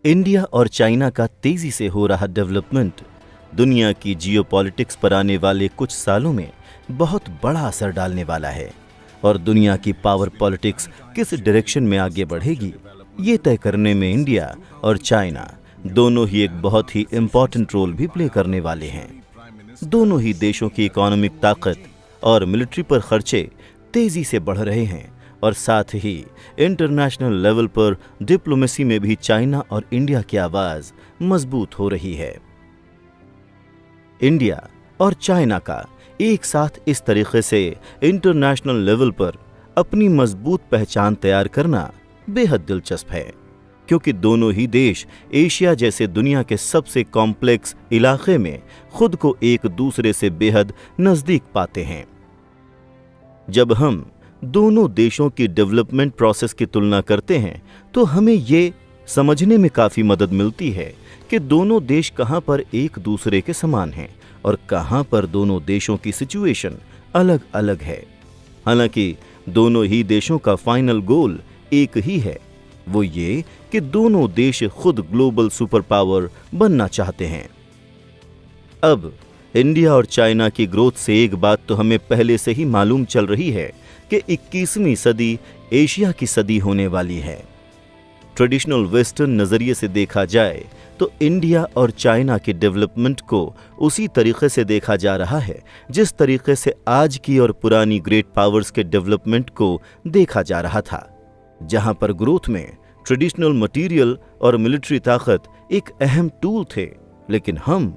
India और China का तेजी से हो रहा डेवलपमेंट दुनिया की जियोपॉलिटिक्स पर आने वाले कुछ सालों में बहुत बड़ा असर डालने वाला है और दुनिया की पावर पॉलिटिक्स किस डायरेक्शन में आगे बढ़ेगी, ये तय करने में इंडिया और चाइना दोनों ही एक बहुत ही इम्पोर्टेंट रोल भी प्ले करने वाले हैं। दोनों ही देशों की इकोनॉमिक ताकत और मिलिट्री पर खर्चे तेजी से बढ़ रहे हैं और साथ ही इंटरनेशनल लेवल पर डिप्लोमेसी में भी चाइना और इंडिया की आवाज मजबूत हो रही है। इंडिया और चाइना का एक साथ इस तरीके से इंटरनेशनल लेवल पर अपनी मजबूत पहचान तैयार करना बेहद दिलचस्प है, क्योंकि दोनों ही देश एशिया जैसे दुनिया के सबसे कॉम्प्लेक्स इलाके में खुद को एक दूसरे से बेहद नजदीक पाते हैं। जब हम दोनों देशों की डेवलपमेंट प्रोसेस की तुलना करते हैं तो हमें ये समझने में काफी मदद मिलती है कि दोनों देश कहां पर एक दूसरे के समान हैं और कहां पर दोनों देशों की सिचुएशन अलग अलग है। हालांकि दोनों ही देशों का फाइनल गोल एक ही है, वो ये कि दोनों देश खुद ग्लोबल सुपर पावर बनना चाहते हैं। अब इंडिया और चाइना की ग्रोथ से एक बात तो हमें पहले से ही मालूम चल रही है कि 21वीं सदी एशिया की सदी होने वाली है। ट्रेडिशनल वेस्टर्न नजरिए से देखा जाए तो इंडिया और चाइना के डेवलपमेंट को उसी तरीके से देखा जा रहा है जिस तरीके से आज की और पुरानी ग्रेट पावर्स के डेवलपमेंट को देखा जा रहा था, जहां पर ग्रोथ में ट्रेडिशनल मटेरियल और मिलिट्री ताकत एक अहम टूल थे। लेकिन हम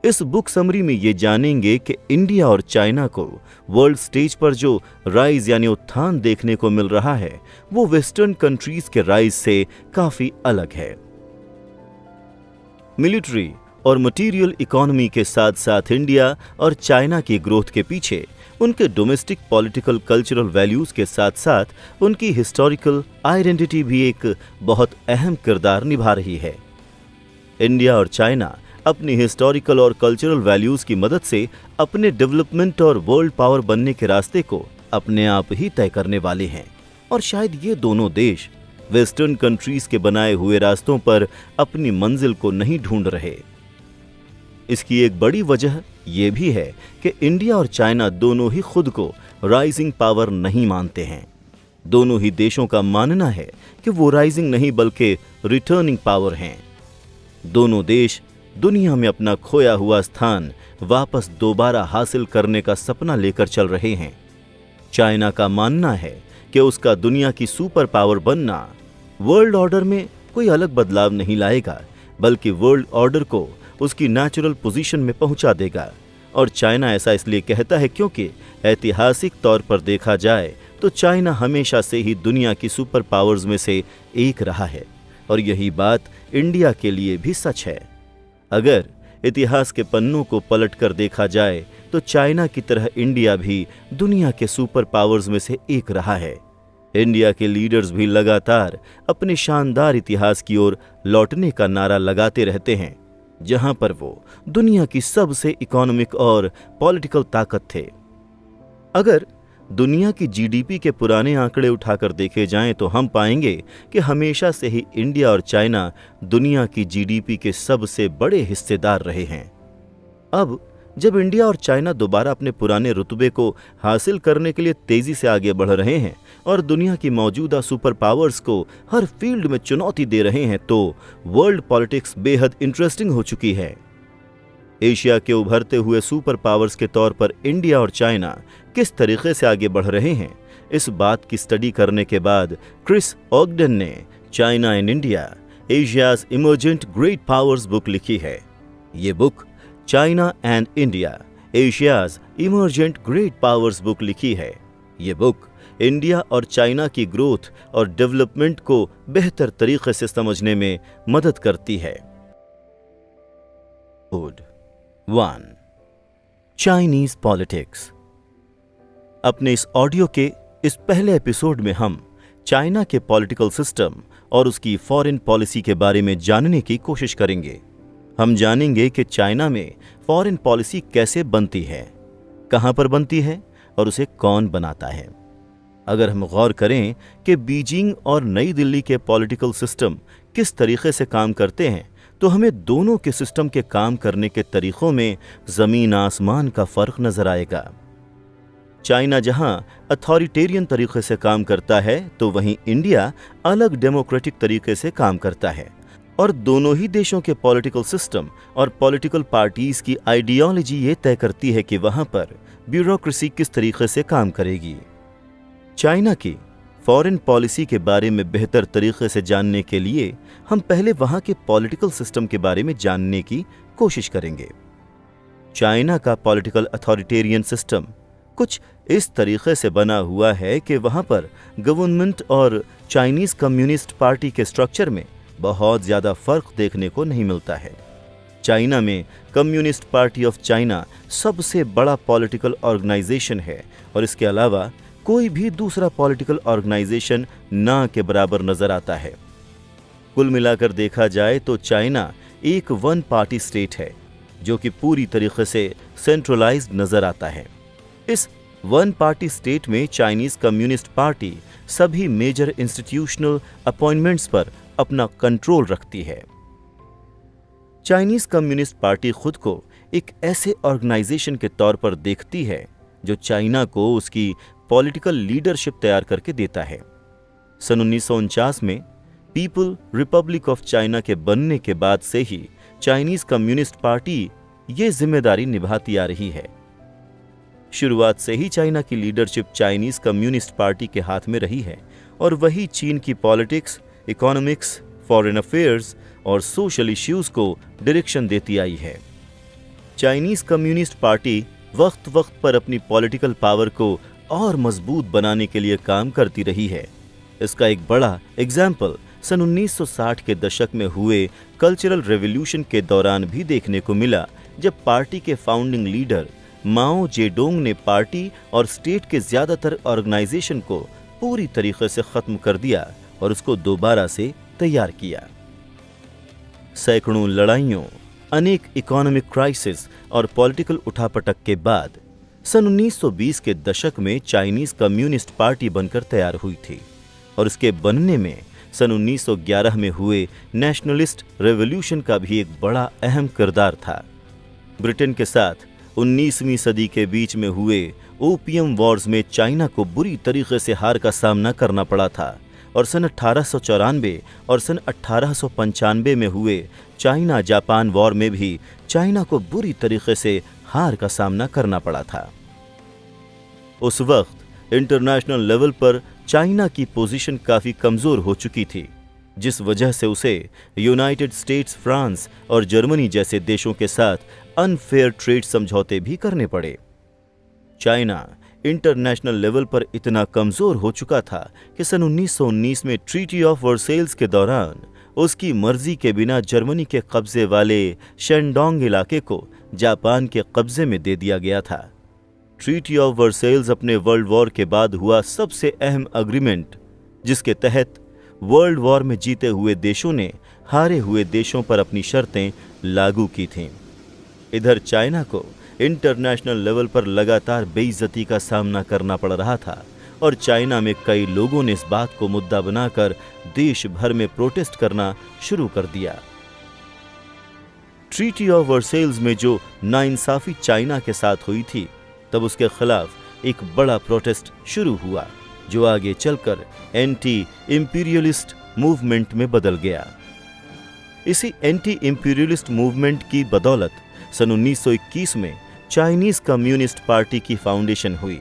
इस बुक समरी में ये जानेंगे कि इंडिया और चाइना को वर्ल्ड स्टेज पर जो राइज यानी उत्थान देखने को मिल रहा है वो वेस्टर्न कंट्रीज के राइज से काफी अलग है। मिलिट्री और मटेरियल इकोनॉमी के साथ साथ इंडिया और चाइना की ग्रोथ के पीछे उनके डोमेस्टिक पॉलिटिकल कल्चरल वैल्यूज के साथ साथ उनकी हिस्टोरिकल आइडेंटिटी भी एक बहुत अहम किरदार निभा रही है। इंडिया और चाइना अपनी हिस्टोरिकल और कल्चरल वैल्यूज की मदद से अपने डेवलपमेंट और वर्ल्ड पावर बनने के रास्ते को अपने आप ही तय करने वाले हैं और शायद ये दोनों देश वेस्टर्न कंट्रीज के बनाए हुए रास्तों पर अपनी मंजिल को नहीं ढूंढ रहे। इसकी एक बड़ी वजह यह भी है कि इंडिया और चाइना दोनों ही खुद को राइजिंग पावर नहीं मानते हैं। दोनों ही देशों का मानना है कि वो राइजिंग नहीं बल्कि रिटर्निंग पावर हैं। दोनों देश दुनिया में अपना खोया हुआ स्थान वापस दोबारा हासिल करने का सपना लेकर चल रहे हैं। चाइना का मानना है कि उसका दुनिया की सुपर पावर बनना वर्ल्ड ऑर्डर में कोई अलग बदलाव नहीं लाएगा, बल्कि वर्ल्ड ऑर्डर को उसकी नेचुरल पोजीशन में पहुंचा देगा। और चाइना ऐसा इसलिए कहता है क्योंकि ऐतिहासिक तौर पर देखा जाए तो चाइना हमेशा से ही दुनिया की सुपर पावर्स में से एक रहा है और यही बात इंडिया के लिए भी सच है। अगर इतिहास के पन्नों को पलट कर देखा जाए तो चाइना की तरह इंडिया भी दुनिया के सुपर पावर्स में से एक रहा है। इंडिया के लीडर्स भी लगातार अपने शानदार इतिहास की ओर लौटने का नारा लगाते रहते हैं, जहां पर वो दुनिया की सबसे इकोनॉमिक और पॉलिटिकल ताकत थे। अगर दुनिया की जीडीपी के पुराने आंकड़े उठाकर देखे जाएं तो हम पाएंगे कि हमेशा से ही इंडिया और चाइना दुनिया की जीडीपी के सबसे बड़े हिस्सेदार रहे हैं। अब जब इंडिया और चाइना दोबारा अपने पुराने रुतबे को हासिल करने के लिए तेजी से आगे बढ़ रहे हैं और दुनिया की मौजूदा सुपर पावर्स को हर फील्ड में चुनौती दे रहे हैं तो वर्ल्ड पॉलिटिक्स बेहद इंटरेस्टिंग हो चुकी है। एशिया के उभरते हुए सुपर पावर्स के तौर पर इंडिया और चाइना किस तरीके से आगे बढ़ रहे हैं, इस बात की स्टडी करने के बाद क्रिस ऑगडन ने China and India Asia's emergent great powers book लिखी है। ये book China and India Asia's emergent great powers book लिखी है। ये बुक इंडिया और चाइना की ग्रोथ और डेवलपमेंट को बेहतर तरीके से समझने में मदद करती है। 1. Chinese politics. अपने इस ऑडियो के इस पहले एपिसोड में हम चाइना के पॉलिटिकल सिस्टम और उसकी फॉरेन पॉलिसी के बारे में जानने की कोशिश करेंगे। हम जानेंगे कि चाइना में फॉरेन पॉलिसी कैसे बनती है, कहां पर बनती है और उसे कौन बनाता है। अगर हम गौर करें कि बीजिंग और नई दिल्ली के पॉलिटिकल सिस्टम किस तरीके से काम करते हैं, तो हमें दोनों के सिस्टम के काम करने के तरीकों में जमीन आसमान का फर्क नजर आएगा। चाइना जहां अथॉरिटेरियन तरीके से काम करता है, तो वहीं इंडिया अलग डेमोक्रेटिक तरीके से काम करता है। और दोनों ही देशों के पॉलिटिकल सिस्टम और पॉलिटिकल पार्टीज की आइडियोलॉजी ये तय करती है कि वहां पर ब्यूरोक्रेसी किस तरीके से काम करेगी। चाइना की फॉरेन पॉलिसी के बारे में बेहतर तरीके से जानने के लिए हम पहले वहां के पॉलिटिकल सिस्टम के बारे में जानने की कोशिश करेंगे। चाइना का पॉलिटिकल अथॉरिटेरियन सिस्टम कुछ इस तरीके से बना हुआ है कि वहां पर गवर्नमेंट और चाइनीज कम्युनिस्ट पार्टी के स्ट्रक्चर में बहुत ज्यादा फर्क देखने को नहीं मिलता है। चाइना में कम्युनिस्ट पार्टी ऑफ चाइना सबसे बड़ा पॉलिटिकल ऑर्गेनाइजेशन है और इसके अलावा कोई भी दूसरा पॉलिटिकल ऑर्गेनाइजेशन ना के बराबर नजर आता है। कुल मिलाकर देखा जाए तो चाइना एक वन पार्टी स्टेट है जो कि पूरी तरीके से सेंट्रलाइज्ड नजर आता है। इस वन पार्टी स्टेट में चाइनीज कम्युनिस्ट पार्टी सभी मेजर इंस्टीट्यूशनल अपॉइंटमेंट्स पर अपना कंट्रोल रखती है। चाइनीज कम्युनिस्ट पार्टी खुद को एक ऐसे ऑर्गेनाइजेशन के तौर पर देखती है जो चाइना को उसकी पॉलिटिकल लीडरशिप तैयार करके देता है। सन 1949 में पीपल रिपब्लिक ऑफ चाइना के बनने के बाद से ही चाइनीज कम्युनिस्ट पार्टी ये जिम्मेदारी निभाती आ रही है। शुरुआत से ही चाइना की लीडरशिप चाइनीज कम्युनिस्ट पार्टी के हाथ में रही है और वही चीन की पॉलिटिक्स, इकोनॉमिक्स, फॉरेन अफेयर्स और सोशल इश्यूज को डायरेक्शन देती आई है। चाइनीज कम्युनिस्ट पार्टी वक्त वक्त पर अपनी पॉलिटिकल पावर को और मजबूत बनाने के लिए काम करती रही है। इसका एक बड़ा एग्जाम्पल सन 1960 के दशक में हुए कल्चरल रेवोल्यूशन के दौरान भी देखने को मिला, जब पार्टी के फाउंडिंग लीडर माओ जेडोंग ने पार्टी और स्टेट के ज्यादातर ऑर्गेनाइजेशन को पूरी तरीके से खत्म कर दिया और उसको दोबारा से तैयार किया। सैकड़ों लड़ाइयों, अनेक इकोनॉमिक क्राइसिस और पॉलिटिकल उठापटक के बाद सन 1920 के दशक में चाइनीज कम्युनिस्ट पार्टी बनकर तैयार हुई थी और इसके बनने में सन 1911 में हुए नेशनलिस्ट रेवोल्यूशन का भी एक बड़ा अहम किरदार था। ब्रिटेन के साथ 19वीं सदी के बीच में हुए ओपियम वॉर्स में चाइना को बुरी तरीके से हार का सामना करना पड़ा था और सन 1894 और सन 1895 में हुए चाइना जापान वॉर में भी चाइना को बुरी तरीके से हार का सामना करना पड़ा था। उस वक्त इंटरनेशनल लेवल पर चाइना की पोजीशन काफी कमजोर हो चुकी थी, जिस वजह से उसे यूनाइटेड स्टेट्स, फ्रांस और जर्मनी जैसे देशों के साथ अनफेयर ट्रेड समझौते भी करने पड़े। चाइना इंटरनेशनल लेवल पर इतना कमजोर हो चुका था कि सन 1919 में ट्रीटी ऑफ वर्सेल्स के दौरान उसकी मर्जी के बिना जर्मनी के कब्जे वाले शेंडोंग इलाके को जापान के कब्जे में दे दिया गया था। ट्रीटी ऑफ वर्सेल्स अपने वर्ल्ड वॉर के बाद हुआ सबसे अहम अग्रीमेंट, जिसके तहत वर्ल्ड वॉर में जीते हुए देशों ने हारे हुए देशों पर अपनी शर्तें लागू की थीं। इधर चाइना को इंटरनेशनल लेवल पर लगातार बेइज्जती का सामना करना पड़ रहा था और चाइना में कई लोगों ने इस बात को मुद्दा बनाकर देश भर में प्रोटेस्ट करना शुरू कर दिया। ट्रीटी ऑफ वर्सेल्स में जो नाइंसाफी चाइना के साथ हुई थी, तब उसके खिलाफ एक बड़ा प्रोटेस्ट शुरू हुआ जो आगे चलकर एंटी इंपीरियलिस्ट मूवमेंट में बदल गया। इसी एंटी इंपीरियलिस्ट मूवमेंट की बदौलत सन 1921 में चाइनीज कम्युनिस्ट पार्टी की फाउंडेशन हुई।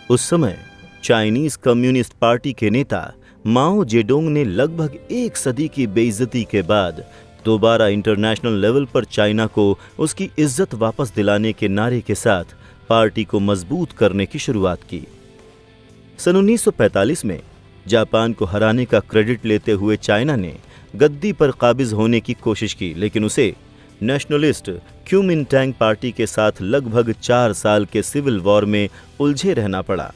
उस समय चाइनीज कम्युनिस्ट पार्टी के नेता माओ जेडोंग ने लगभग एक सदी की बेइज्जती के बाद दोबारा इंटरनेशनल लेवल पर चाइना को उसकी इज्जत वापस दिलाने के नारे के साथ पार्टी को मजबूत करने की शुरुआत की। सन 1945 में जापान को हराने का क्रेडिट लेते हुए चाइना ने गद्दी पर काबिज होने की कोशिश की, लेकिन उसे नेशनलिस्ट क्यूमिनटैंग पार्टी के साथ लगभग 4 साल के सिविल वॉर में उलझे रहना पड़ा।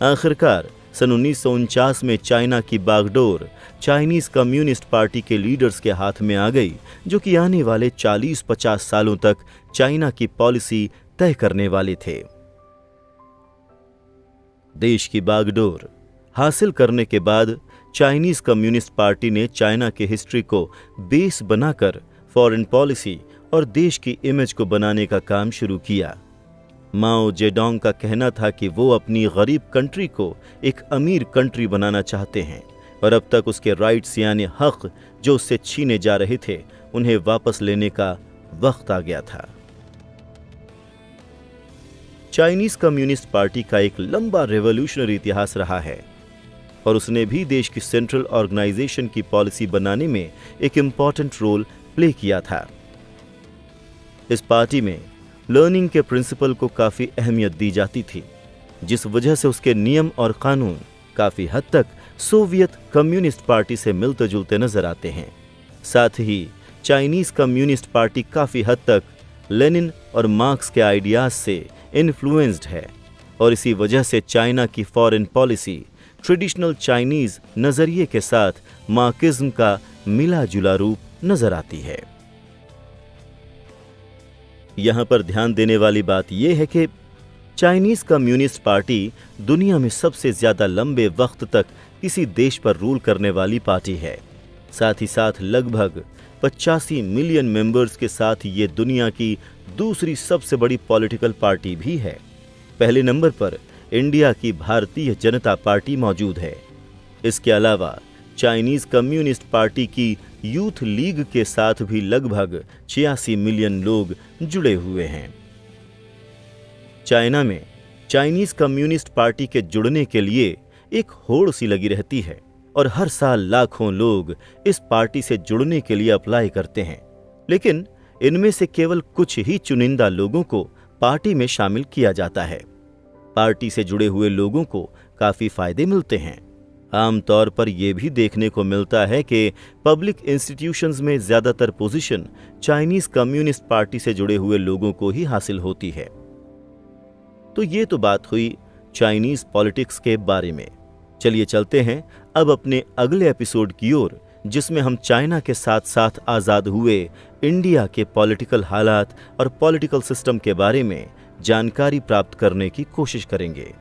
आखिरकार सन 1949 में चाइना की बागडोर चाइनीज कम्युनिस्ट पार्टी के लीडर्स के हाथ में आ गई, जो कि आने वाले 40-50 सालों तक चाइना की पॉलिसी तय करने वाले थे। देश की बागडोर हासिल करने के बाद चाइनीज कम्युनिस्ट पार्टी ने चाइना के हिस्ट्री को बेस बनाकर फॉरेन पॉलिसी और देश की इमेज को बनाने का काम शुरू किया। माओ जेडोंग का कहना था कि वो अपनी गरीब कंट्री को एक अमीर कंट्री बनाना चाहते हैं और अब तक उसके राइट्स यानी हक जो उससे छीने जा रहे थे उन्हें वापस लेने का वक्त आ गया था। चाइनीज कम्युनिस्ट पार्टी का एक लंबा रेवोल्यूशनरी इतिहास रहा है और उसने भी देश की सेंट्रल ऑर्गेनाइजेशन की पॉलिसी बनाने में एक इंपॉर्टेंट रोल प्ले किया था। इस पार्टी में लर्निंग के प्रिंसिपल को काफी अहमियत दी जाती थी, जिस वजह से उसके नियम और कानून काफी हद तक सोवियत कम्युनिस्ट पार्टी से मिलते जुलते नजर आते हैं। साथ ही चाइनीज कम्युनिस्ट पार्टी काफी हद तक लेनिन और मार्क्स के आइडियाज से इन्फ्लुएंस्ड है और इसी वजह से चाइना की फॉरेन पॉलिसी ट्रेडिशनल चाइनीज नजरिए के साथ मार्क्सिज्म का मिला जुला रूप नजर आती है। यहां पर ध्यान देने वाली बात यह है कि चाइनीज कम्युनिस्ट पार्टी दुनिया में सबसे ज्यादा लंबे वक्त तक किसी देश पर रूल करने वाली पार्टी है। साथ ही साथ लगभग 85 मिलियन मेंबर्स के साथ ये दुनिया की दूसरी सबसे बड़ी पॉलिटिकल पार्टी भी है। पहले नंबर पर इंडिया की भारतीय जनता पार्टी मौजूद है। इसके अलावा चाइनीज कम्युनिस्ट पार्टी की यूथ लीग के साथ भी लगभग 86 मिलियन लोग जुड़े हुए हैं। चाइना में चाइनीज कम्युनिस्ट पार्टी के जुड़ने के लिए एक होड़ सी लगी रहती है और हर साल लाखों लोग इस पार्टी से जुड़ने के लिए अप्लाई करते हैं, लेकिन इनमें से केवल कुछ ही चुनिंदा लोगों को पार्टी में शामिल किया जाता है। पार्टी से जुड़े हुए लोगों को काफी फायदे मिलते हैं। आमतौर पर यह भी देखने को मिलता है कि पब्लिक इंस्टीट्यूशंस में ज्यादातर पोजीशन चाइनीज कम्युनिस्ट पार्टी से जुड़े हुए लोगों को ही हासिल होती है। तो ये तो बात हुई चाइनीज पॉलिटिक्स के बारे में। चलिए चलते हैं अब अपने अगले एपिसोड की ओर, जिसमें हम चाइना के साथ साथ आजाद हुए इंडिया के पॉलिटिकल हालात और पॉलिटिकल सिस्टम के बारे में जानकारी प्राप्त करने की कोशिश करेंगे।